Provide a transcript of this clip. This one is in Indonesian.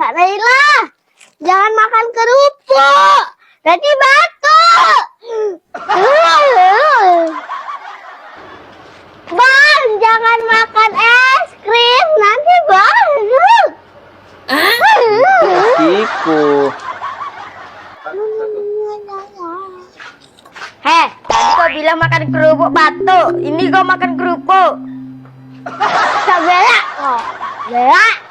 Kak Naila, jangan makan kerupuk. Nanti batuk. Bang, jangan makan es krim. Nanti batuk. Tipu. Heh, tadi kau bilang makan kerupuk batuk. Ini kau makan kerupuk. Sabela kok. Bela.